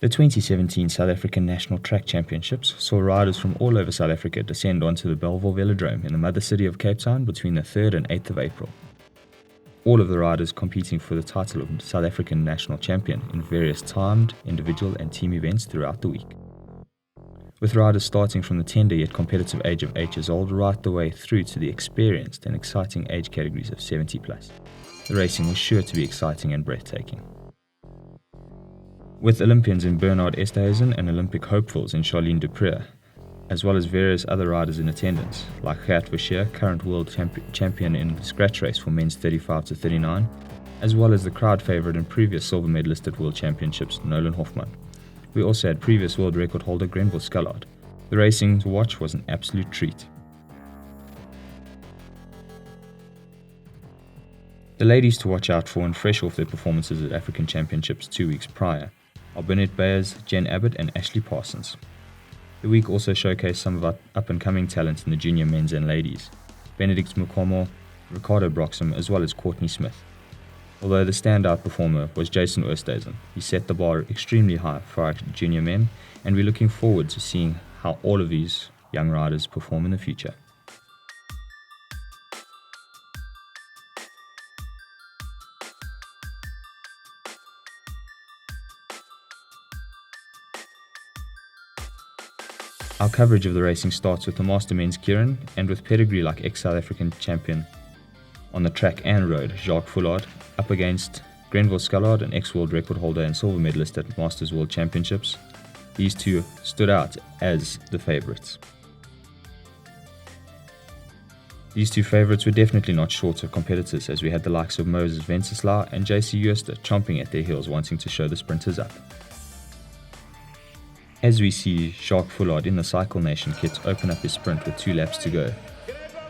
The 2017 South African National Track Championships saw riders from all over South Africa descend onto the Bellville Velodrome in the mother city of Cape Town between the 3rd and 8th of April. All of the riders competing for the title of South African National Champion in various timed, individual and team events throughout the week. With riders starting from the tender yet competitive age of 8 years old right the way through to the experienced and exciting age categories of 70 plus. The racing was sure to be exciting and breathtaking. With Olympians in Bernard Esterhuizen and Olympic hopefuls in Charlene Dupré, as well as various other riders in attendance, like Gert Verscheer, current world champion in the scratch race for men's 35 to 39, as well as the crowd favourite and previous silver medalist at World Championships, Nolan Hoffman. We also had previous world record holder Grenville Scullard. The racing to watch was an absolute treat. The ladies to watch out for and fresh off their performances at African Championships 2 weeks prior are Bernadette Bayers, Jen Abbott and Ashley Parsons. The week also showcased some of our up-and-coming talent in the junior men's and ladies, Benedict Mukomo, Ricardo Broxham as well as Courtney Smith. Although the standout performer was Jason Oosthuizen, he set the bar extremely high for our junior men, and we're looking forward to seeing how all of these young riders perform in the future. Our coverage of the racing starts with the master men's Kieran, and with pedigree like ex-South African champion on the track and road, Jacques Foulard, up against Grenville Scullard, an ex-world record holder and silver medalist at Masters World Championships. These two stood out as the favourites. These two favourites were definitely not short of competitors, as we had the likes of Moses Venceslaw and JC Jooste chomping at their heels wanting to show the sprinters up. As we see Jacques Foulard in the Cycle Nation kit open up his sprint with 2 laps to go,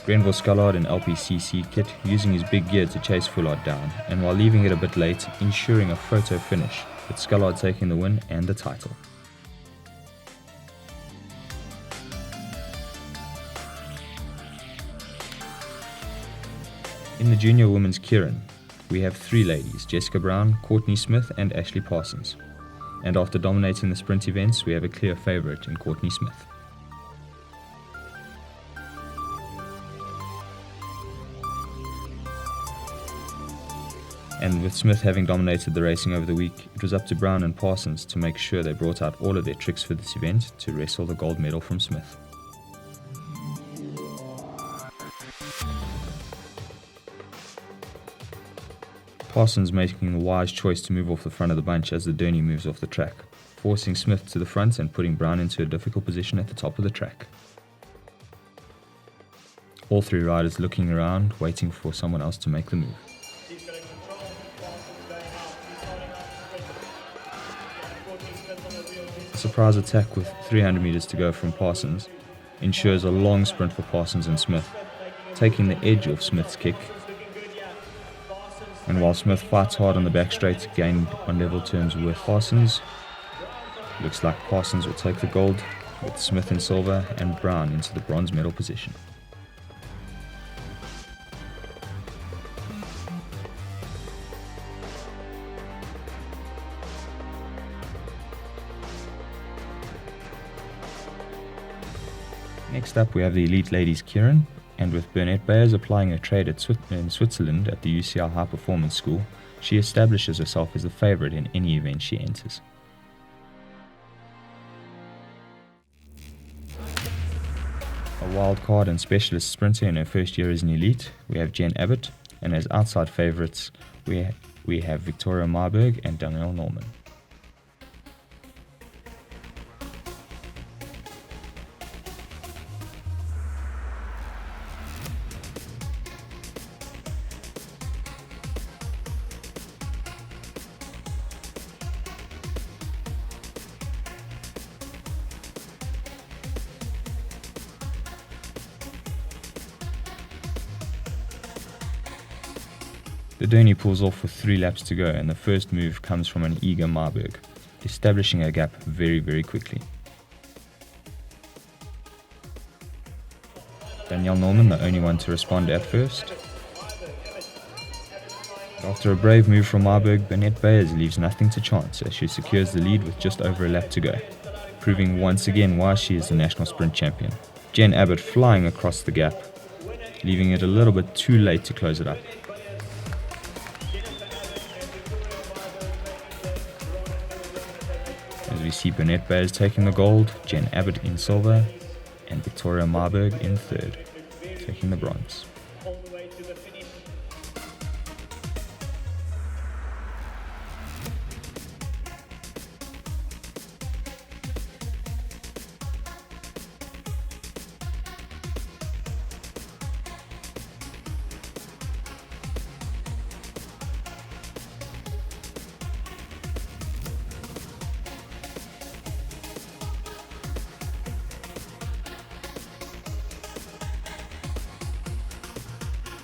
Grenville Scullard in LPCC kit using his big gear to chase Foulard down, and while leaving it a bit late, ensuring a photo finish, with Scullard taking the win and the title. In the junior women's Kieran, we have 3 ladies, Jessica Brown, Courtney Smith and Ashley Parsons. And after dominating the sprint events, we have a clear favourite in Courtney Smith. And with Smith having dominated the racing over the week, it was up to Brown and Parsons to make sure they brought out all of their tricks for this event to wrestle the gold medal from Smith. Parsons making the wise choice to move off the front of the bunch as the Derny moves off the track, forcing Smith to the front and putting Brown into a difficult position at the top of the track. All 3 riders looking around, waiting for someone else to make the move. A surprise attack with 300 metres to go from Parsons ensures a long sprint for Parsons and Smith, taking the edge off Smith's kick. And while Smith fights hard on the back straight, gained on level terms with Parsons, looks like Parsons will take the gold, with Smith in silver and Brown into the bronze medal position. Next up we have the elite ladies Kieran, and with Bernadette Bayers applying her trade in Switzerland at the UCL High Performance School, she establishes herself as the favourite in any event she enters. A wild card and specialist sprinter in her first year as an elite, we have Jen Abbott, and as outside favourites, we have Victoria Marburg and Danielle Norman. The Derny pulls off with 3 laps to go, and the first move comes from an eager Marburg, establishing a gap very, very quickly. Danielle Norman, the only one to respond at first. After a brave move from Marburg, Bernette Bayes leaves nothing to chance as she secures the lead with just over a lap to go, proving once again why she is the national sprint champion. Jen Abbott flying across the gap, leaving it a little bit too late to close it up. As we see Bernette Bayes taking the gold, Jen Abbott in silver, and Victoria Marburg in third, taking the bronze.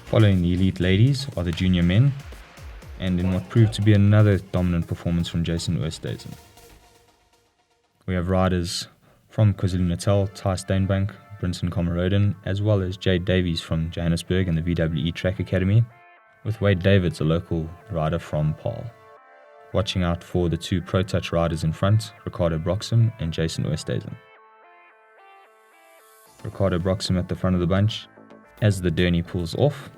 Following the elite ladies are the junior men, and in what proved to be another dominant performance from Jason Oosthuizen. We have riders from KwaZulu-Natal, Ty Steenbank, Brinton Comaroden, as well as Jade Davies from Johannesburg and the VWE Track Academy, with Wade Davids, a local rider from Paarl. Watching out for the two Pro Touch riders in front, Ricardo Broxham and Jason Oosthuizen. Ricardo Broxham at the front of the bunch as the Derny pulls off.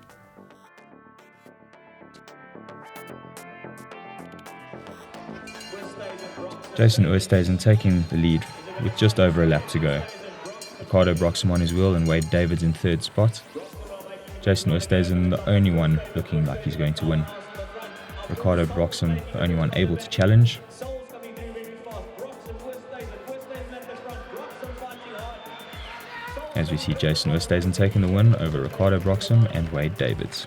Jason Oosthuizen taking the lead with just over a lap to go. Ricardo Broxham on his wheel and Wade Davids in third spot. Jason Oosthuizen the only one looking like he's going to win. Ricardo Broxham the only one able to challenge. As we see Jason Oosthuizen taking the win over Ricardo Broxham and Wade Davids.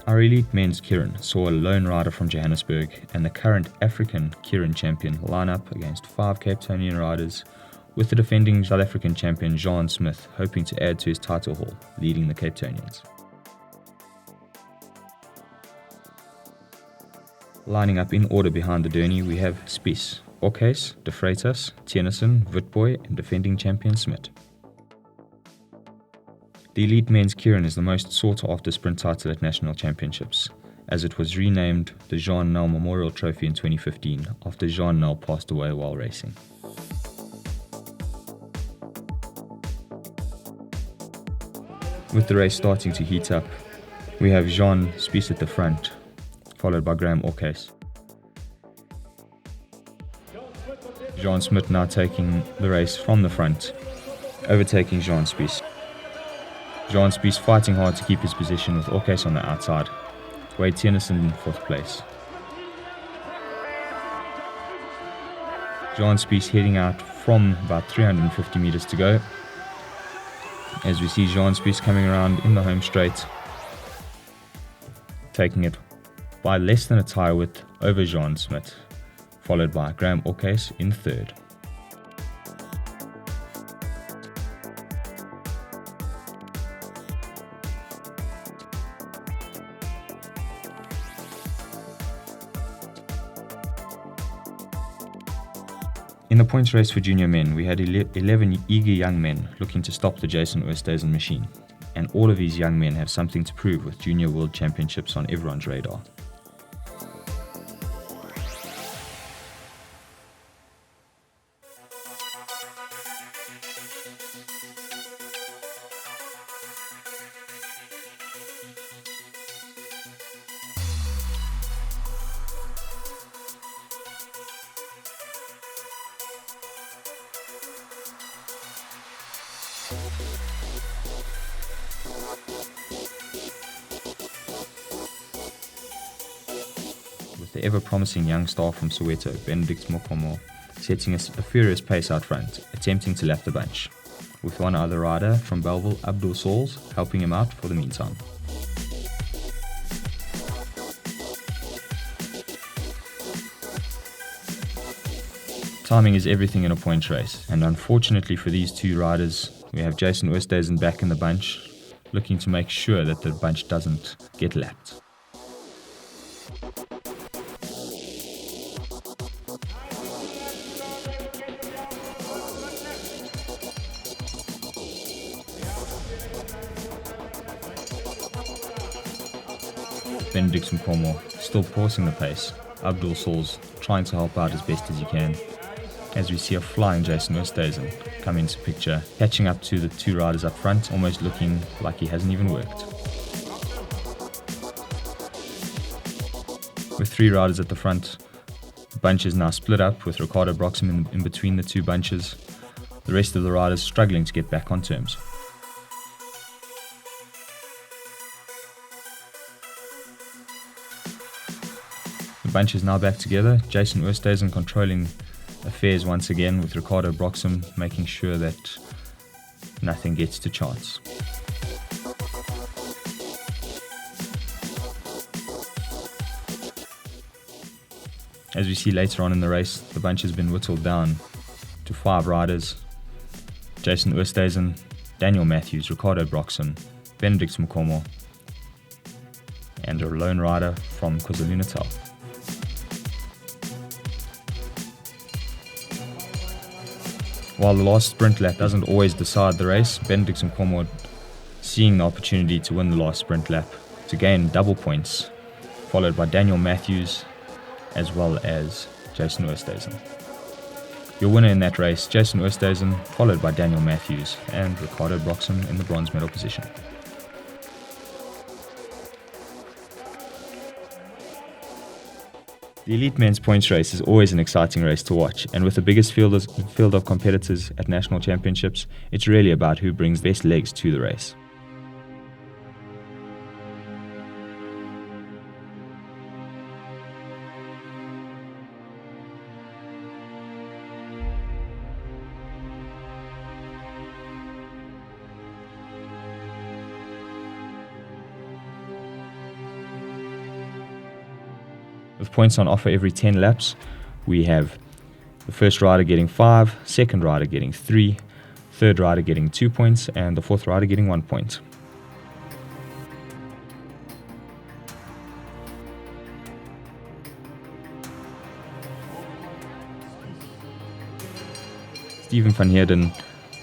Our elite men's Kieran saw a lone rider from Johannesburg and the current African Kieran champion line up against 5 Cape Townian riders, with the defending South African champion Jean Smith hoping to add to his title haul, leading the Cape Townians. Lining up in order behind the Derny, we have Spies, Orcase, De Freitas, Tennyson, Witboy and defending champion Smit. The elite men's Kieran is the most sought-after sprint title at national championships, as it was renamed the Jean Nel Memorial Trophy in 2015 after Jean Nel passed away while racing. With the race starting to heat up, we have Jean Spies at the front, followed by Graham Orcase. Jean Smit now taking the race from the front, overtaking Jean Spies. Jean Spies fighting hard to keep his position with Orcase on the outside. Wade Tennyson in 4th place. Jean Spies heading out from about 350 meters to go. As we see Jean Spies coming around in the home straight, taking it by less than a tyre width over Jean Smit, followed by Graham Orcase in 3rd. In the points race for junior men, we had 11 eager young men looking to stop the Jason Oosthuizen machine, and all of these young men have something to prove with Junior World Championships on everyone's radar. With the ever-promising young star from Soweto, Benedict Mokomo, setting a furious pace out front, attempting to lap the bunch, with one other rider from Bellville, Abdul Sauls, helping him out for the meantime. Timing is everything in a points race, and unfortunately for these two riders, we have Jason Oosthuizen back in the bunch, looking to make sure that the bunch doesn't get lapped. Benedict Mkomo still pausing the pace. Abdul Sauls trying to help out as best as he can. As we see a flying Jason Oosthuizen come into picture, catching up to the two riders up front, almost looking like he hasn't even worked. With three riders at the front, the bunch is now split up with Ricardo Broxham in between the two bunches. The rest of the riders struggling to get back on terms. The bunch is now back together, Jason Oosthuizen controlling affairs once again with Ricardo Broxham making sure that nothing gets to chance. As we see later on in the race, the bunch has been whittled down to 5 riders: Jason Oosthuizen, Daniel Matthews, Ricardo Broxham, Benedict Mkomo, and a lone rider from KwaZulu-Natal. While the last sprint lap doesn't always decide the race, Benedict Mkomo seeing the opportunity to win the last sprint lap to gain double points, followed by Daniel Matthews as well as Jason Oosthuizen. Your winner in that race, Jason Oosthuizen, followed by Daniel Matthews and Ricardo Broxham in the bronze medal position. The elite men's points race is always an exciting race to watch, and with the biggest field of competitors at national championships, it's really about who brings the best legs to the race. With points on offer every 10 laps, we have the first rider getting 5, second rider getting 3, third rider getting 2 points, and the fourth rider getting 1 point. Stephen van Heerden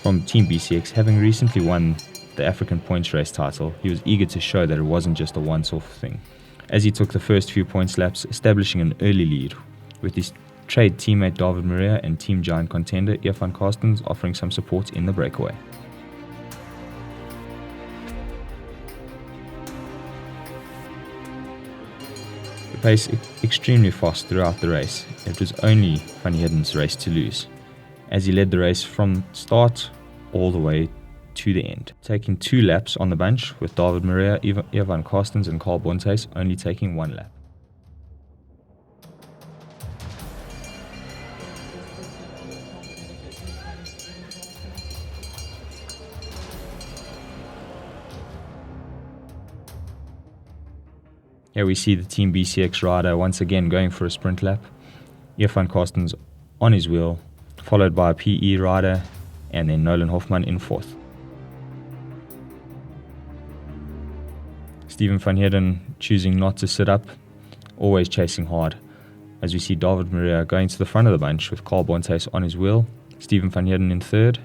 from Team BCX, having recently won the African points race title, he was eager to show that it wasn't just a once-off thing, as he took the first few points laps, establishing an early lead, with his trade teammate David Maria and team giant contender Evan Carstens offering some support in the breakaway. The pace extremely fast throughout the race. It was only Van Heerden's race to lose, as he led the race from start all the way to the end, taking 2 laps on the bunch, with David Maria, Evan Carstens and Carl Bontes only taking 1 lap. Here we see the Team BCX rider once again going for a sprint lap. Evan Carstens on his wheel, followed by a PE rider, and then Nolan Hofman in 4th. Stephen van Heerden choosing not to sit up, always chasing hard, as we see David Maria going to the front of the bunch with Carl Bontes on his wheel, Stephen van Heerden in 3rd.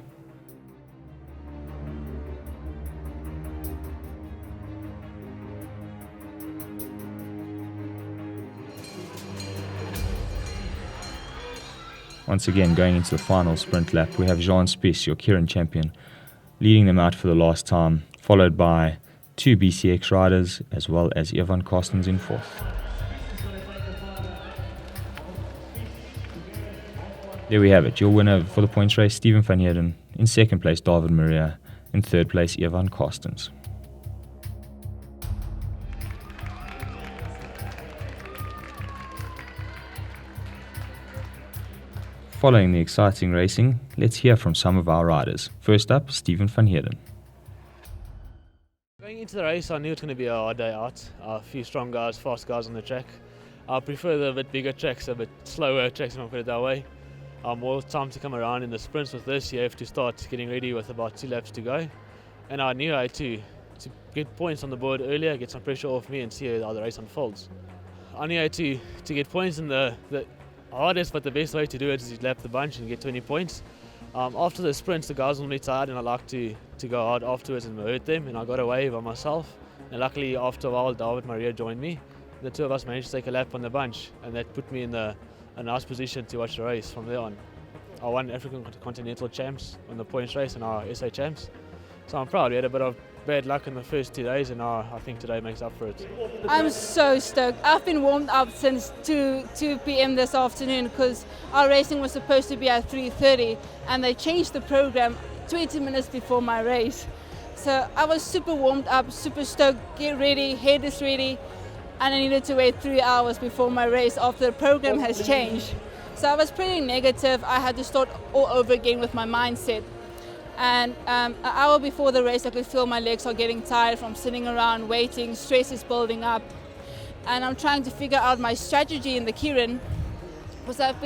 Once again, going into the final sprint lap, we have Jean Spies, your Kieran champion, leading them out for the last time, followed by 2 BCX riders, as well as Evan Carstens in 4th. There we have it, your winner for the points race, Stephen van Heerden. In 2nd place, David Maria. In 3rd place, Evan Carstens. Following the exciting racing, let's hear from some of our riders. First up, Stephen van Heerden. Going into the race, I knew it was going to be a hard day out. A few strong guys, fast guys on the track. I prefer the bit bigger tracks, a bit slower tracks, if I put it that way. More time to come around in the sprints with this. You have to start getting ready with about 2 laps to go. And I knew I had to get points on the board earlier, get some pressure off me and see how the race unfolds. I knew I had to get points in the hardest but the best way to do it is to lap the bunch and get 20 points. After the sprints, the guys are normally tired and I like to go hard afterwards and hurt them, and I got away by myself. And luckily, after a while, David Maria joined me the two of us managed to take a lap on the bunch, and that put me in a nice position to watch the race from there on. I won African Continental Champs on the points race and our SA Champs. So I'm proud. We had a bit of bad luck in the first 2 days, and I think today makes up for it. I'm so stoked. I've been warmed up since 2 p.m. this afternoon because our racing was supposed to be at 3:30 and they changed the program 20 minutes before my race. So I was super warmed up, super stoked, get ready, head is ready, and I needed to wait 3 hours before my race after the program has changed. So I was pretty negative. I had to start all over again with my mindset. And an hour before the race, I could feel my legs are getting tired from sitting around waiting. Stress is building up, and I'm trying to figure out my strategy in the Keirin, because I've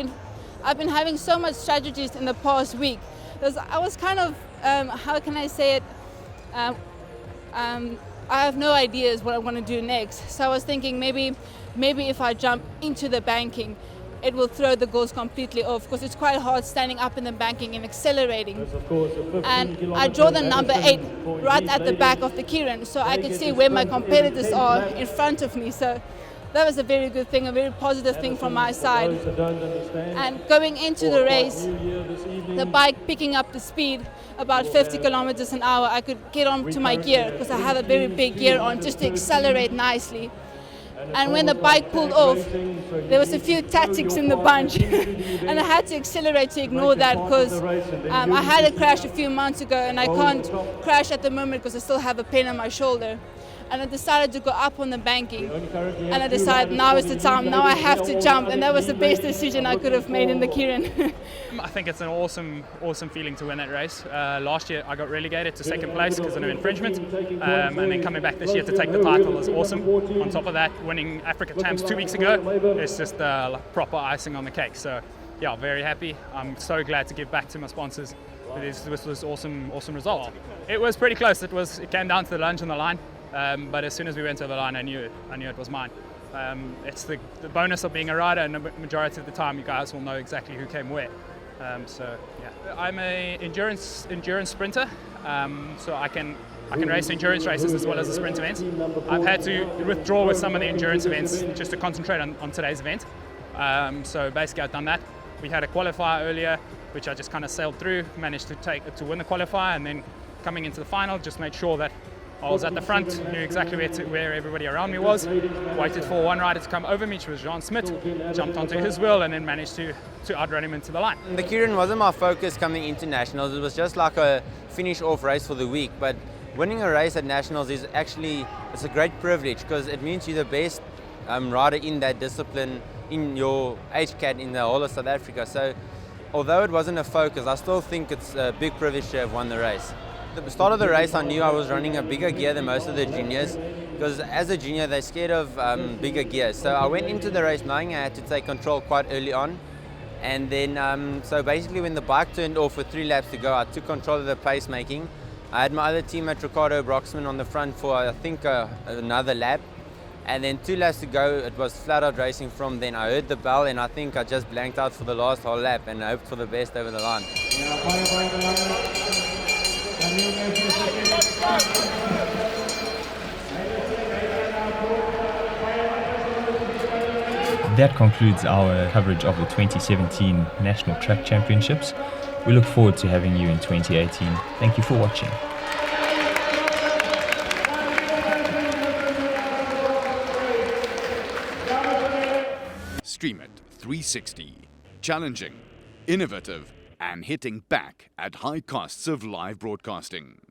been having so much strategies in the past week. I was kind of how can I say it? I have no ideas what I want to do next. So I was thinking maybe if I jump into the banking, it will throw the goals completely off, because it's quite hard standing up in the banking and accelerating. And I draw the number 8 right at the back of the Keirin, so I could see where my competitors are in front of me. So that was a very good thing, a very positive thing from my side. And going into the race, the bike picking up the speed about 50 kilometers an hour, I could get on to my gear because I have a very big gear on just to accelerate nicely. And when the bike pulled off, there was a few tactics in the bunch and I had to accelerate to ignore that, because I had a crash a few months ago and I can't crash at the moment because I still have a pain on my shoulder. And I decided to go up on the banking, and I decided now is the time, now I have to jump, and that was the best decision I could have made in the Keirin. I think it's an awesome feeling to win that race. Last year I got relegated to second place because of an infringement, and then coming back this year to take the title is awesome. On top of that, winning Africa Champs 2 weeks ago is just proper icing on the cake. So yeah, very happy. I'm so glad to give back to my sponsors. This was awesome result. It was pretty close. It came down to the lunge on the line. But as soon as we went over the line, I knew it was mine. It's the bonus of being a rider, and the majority of the time you guys will know exactly who came where. So yeah, I'm a endurance sprinter, so I can race endurance races as well as the sprint events. I've had to withdraw with some of the endurance events just to concentrate on today's event. So basically I've done that. We had a qualifier earlier, which I just kind of sailed through, managed to win the qualifier, and then coming into the final, just made sure that I was at the front, knew exactly where everybody around me was, waited for one rider to come over me, which was Jean Smit, jumped onto his wheel and then managed to outrun him into the line. The Keirin wasn't my focus coming into Nationals. It was just like a finish off race for the week, but winning a race at Nationals it's a great privilege, because it means you're the best rider in that discipline in your age cat in the whole of South Africa. So although it wasn't a focus, I still think it's a big privilege to have won the race. At the start of the race, I knew I was running a bigger gear than most of the juniors, because as a junior, they're scared of bigger gears. So I went into the race knowing I had to take control quite early on. And then, so basically when the bike turned off with 3 laps to go, I took control of the pacemaking. I had my other teammate, Ricardo Broxman, on the front for, I think, another lap. And then 2 laps to go, it was flat out racing from then. I heard the bell and I think I just blanked out for the last whole lap and hoped for the best over the line. That concludes our coverage of the 2017 National Track Championships. We look forward to having you in 2018. Thank you for watching. Stream it 360. Challenging, innovative, and hitting back at high costs of live broadcasting.